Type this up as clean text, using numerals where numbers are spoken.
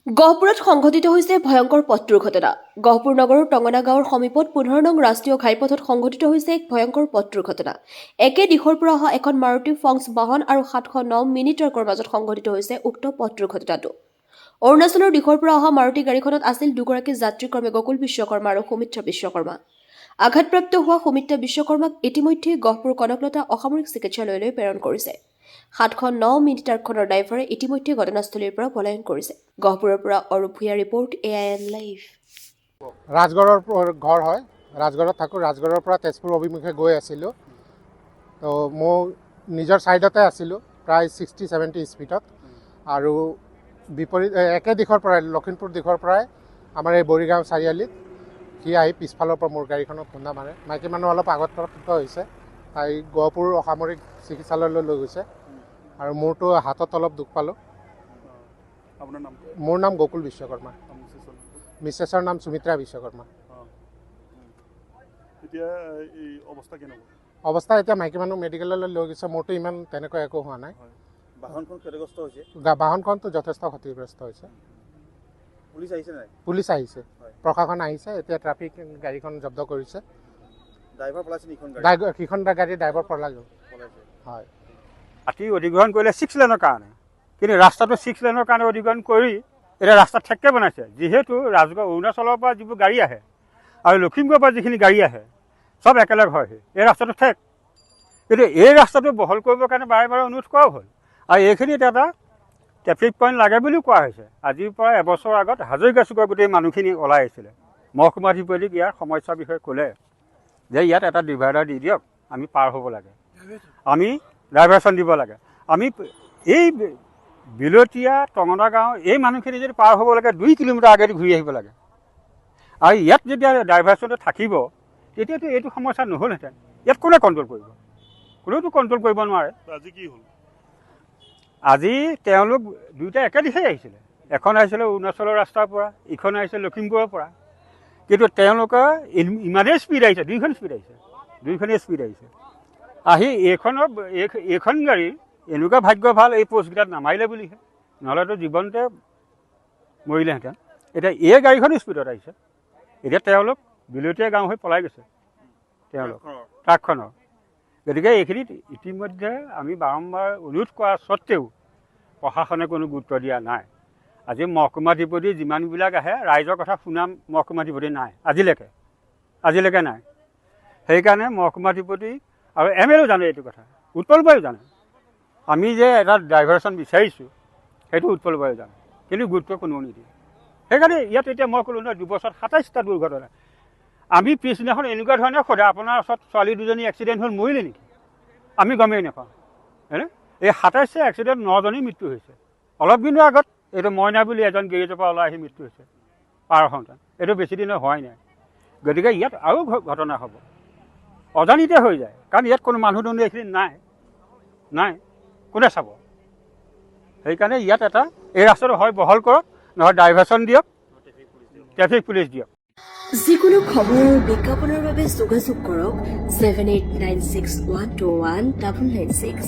গহপুৰত সংঘটিত হৈছে ভয়ংকৰ পথ দুৰ্ঘটনা। গহপুৰ নগৰৰ টঙনা গাঁৱৰ সমীপত 15 নং ৰাষ্ট্ৰীয় ঘাইপথত সংঘটিত হৈছে এক ভয়ংকৰ পথ দুৰ্ঘটনা। একে দিশৰ পৰা অহা এখন মাৰুতি ফংছ বাহন আৰু 709 মিনি ট্ৰাকৰ মাজত সংঘটিত হৈছে উক্ত পথ দুৰ্ঘটনাটো। অৰুণাচলৰ দিশৰ পৰা অহা মাৰুতি গাড়ীখনত আছিল দুগৰাকী যাত্ৰী ক্ৰমে গকুল বিশ্বকৰ্মা আৰু সুমিত্ৰা বিশ্বকৰ্মা। আঘাতপ্ৰাপ্ত হোৱা সুমিত্ৰা বিশ্বকৰ্মাক ইতিমধ্যে গহপুৰ কনকলতা অসামৰিক চিকিৎসালয়লৈ প্ৰেৰণ কৰিছে। 709 মিনি ট্ৰাকখনৰ ড্ৰাইভাৰে ইতিমধ্যে ঘটনাস্থলীৰ পৰা পলায়ন কৰিছে। গহপুৰৰ পৰা Arup Bhuyan report AIN live. ৰাজগড়ৰ ঘৰ হয়, ৰাজগড়ত থাকোঁ। ৰাজগড়ৰ পৰা তেজপুৰ অভিমুখে গৈ আছিলোঁ। তো মই নিজৰ ছাইডতে আছিলোঁ প্ৰায় 60-70 স্পীডত, আৰু বিপৰীত একে দিশৰ পৰাই লখিমপুৰ দিশৰ পৰাই আমাৰ এই বৰিগাঁও চাৰিআলিত সি আহি পিছফালৰ পৰা মোৰ গাড়ীখনত খুন্দা মাৰে। মাইকী মানুহ অলপ আগত পৰাত হৈছে, তাই গহপুৰ অসামৰিক চিকিৎসালয়লৈ লৈ গৈছে, আৰু মোৰতো হাতত অলপ দুখ পালোঁ। মোৰ নাম গকুল বিশ্বকৰ্মা, মিছেছৰ নাম সুমিত্ৰা বিশ্বকৰ্মা। অৱস্থা এতিয়া মাইকী মানুহ মেডিকেললৈ লৈ গৈছে, মোৰতো ইমান তেনেকৈ একো হোৱা নাই। বাহনখন ক্ষতিগ্ৰস্ত হৈছে, বাহনখনতো যথেষ্ট ক্ষতিগ্ৰস্ত হৈছে। পুলিচ আহিছে নাই? পুলিচ আহিছে, প্ৰশাসন আহিছে, এতিয়া ট্ৰাফিক গাড়ীখন জব্দ কৰিছে। ড্ৰাইভাৰ পলাইছে নেকি? সিখন গাড়ীৰ ড্ৰাইভাৰ পলাইছে। হয়, মাটি অধিগ্ৰহণ কৰিলে 6 লেনৰ কাৰণে, কিন্তু ৰাস্তাটো 6 লেনৰ কাৰণে অধিগ্ৰহণ কৰি এতিয়া ৰাস্তা ঠেককৈ বনাইছে। যিহেতু ৰাজগড় অৰুণাচলৰ পৰা যিবোৰ গাড়ী আহে আৰু লখিমপুৰৰ পৰা যিখিনি গাড়ী আহে চব একেলগ হয়হি, এই ৰাস্তাটো ঠেক। কিন্তু এই ৰাস্তাটো বহল কৰিবৰ কাৰণে বাৰে বাৰে অনুৰোধ কৰাও হ'ল, আৰু এইখিনিত এটা ট্ৰেফিক পইণ্ট লাগে বুলিও কোৱা হৈছে। আজিৰ পৰা এবছৰ আগত হাজৰিকা চুকৰ গোটেই মানুহখিনি ওলাই আহিছিলে। মহকুমাধিপতিক ইয়াৰ সমস্যাৰ বিষয়ে ক'লে যে ইয়াত এটা ডিভাইডাৰ দি দিয়ক, আমি পাৰ হ'ব লাগে, আমি ডাইভাৰশ্যন দিব লাগে। আমি এই বিলতীয়া টঙনা গাঁও এই মানুহখিনি যদি পাৰ হ'ব লাগে 2 কিলোমিটাৰ আগেদি ঘূৰি আহিব লাগে, আৰু ইয়াত যেতিয়া ডাইভাৰশ্যনটো থাকিব তেতিয়াতো এইটো সমস্যা নহ'লহেঁতেন। ইয়াত কোনে কণ্ট্ৰল কৰিব? কোনেওতো কণ্ট্ৰল কৰিব নোৱাৰে। আজি কি হ'ল? আজি তেওঁলোক দুয়োটা একে দিশেই আহিছিলে। এখন আহিছিলে অৰুণাচলৰ ৰাস্তাৰ পৰা, ইখন আহিছিলে লখিমপুৰৰ পৰা, কিন্তু তেওঁলোকে ইমানেই স্পীড আহিছে, দুইখনেই স্পীড আহিছে। আহি এইখন গাড়ী এনেকুৱা ভাগ্য ভাল এই পোষ্টকেইটাত নামাৰিলে বুলিহে, নহ'লেতো জীৱনতে মৰিলেহেঁতেন। এতিয়া এই গাড়ীখন স্পীডত আহিছে, এতিয়া তেওঁলোক বিলতীয়া গাঁও হৈ পলাই গৈছে তেওঁলোক ট্ৰাকখনৰ। গতিকে এইখিনিত ইতিমধ্যে আমি বাৰম্বাৰ অনুৰোধ কৰা স্বত্তেও প্ৰশাসনে কোনো গুৰুত্ব দিয়া নাই। আজি মহকুমাধিপতি যিমানবিলাক আহে ৰাইজৰ কথা শুনা মহকুমাধিপতি নাই আজিলৈকে নাই। সেইকাৰণে মহকুমাধিপতি আৰু MLA জানে এইটো কথা, উৎপল বৰাও জানে। আমি যে এটা ডাইভাৰশ্যন বিচাৰিছোঁ সেইটো উৎপল বৰাও জানে, কিন্তু গুৰুত্ব কোনেও নিদিয়ে। সেইকাৰণে ইয়াত এতিয়া মই ক'লোঁ নহয় 2 বছৰত 27টা দুৰ্ঘটনা। আমি পিছদিনাখন এনেকুৱা ধৰণে সোধে আপোনাৰ ওচৰত ছোৱালী দুজনী এক্সিডেণ্ট হ'ল, মৰিলে নেকি? আমি গমেই নাপাওঁ, হয়নে? এই 27 এক্সিডেণ্ট 9জনী মৃত্যু হৈছে। অলপ দিনৰ আগত এইটো মইনা বুলি এজন গেৰেজৰ পৰা ওলাই আহি মৃত্যু হৈছে, পাৰ সন্তান। এইটো বেছি দিনৰ হোৱাই নাই। গতিকে ইয়াত আৰু ঘটনা হ'ব, অজানিতে হৈ যায়, কাৰণ ইয়াত কোনো মানুহ দুনুহ এইখিনি নাই, কোনে চাব? সেইকাৰণে ইয়াত এটা এই ৰাস্তাটো হয় বহল কৰক, নহয় ডাইভাৰশ্যন দিয়ক, ট্ৰেফিক পুলিচ দিয়ক। যিকোনো খবৰ আৰু বিজ্ঞাপনৰ বাবে যোগাযোগ কৰক 7896121996।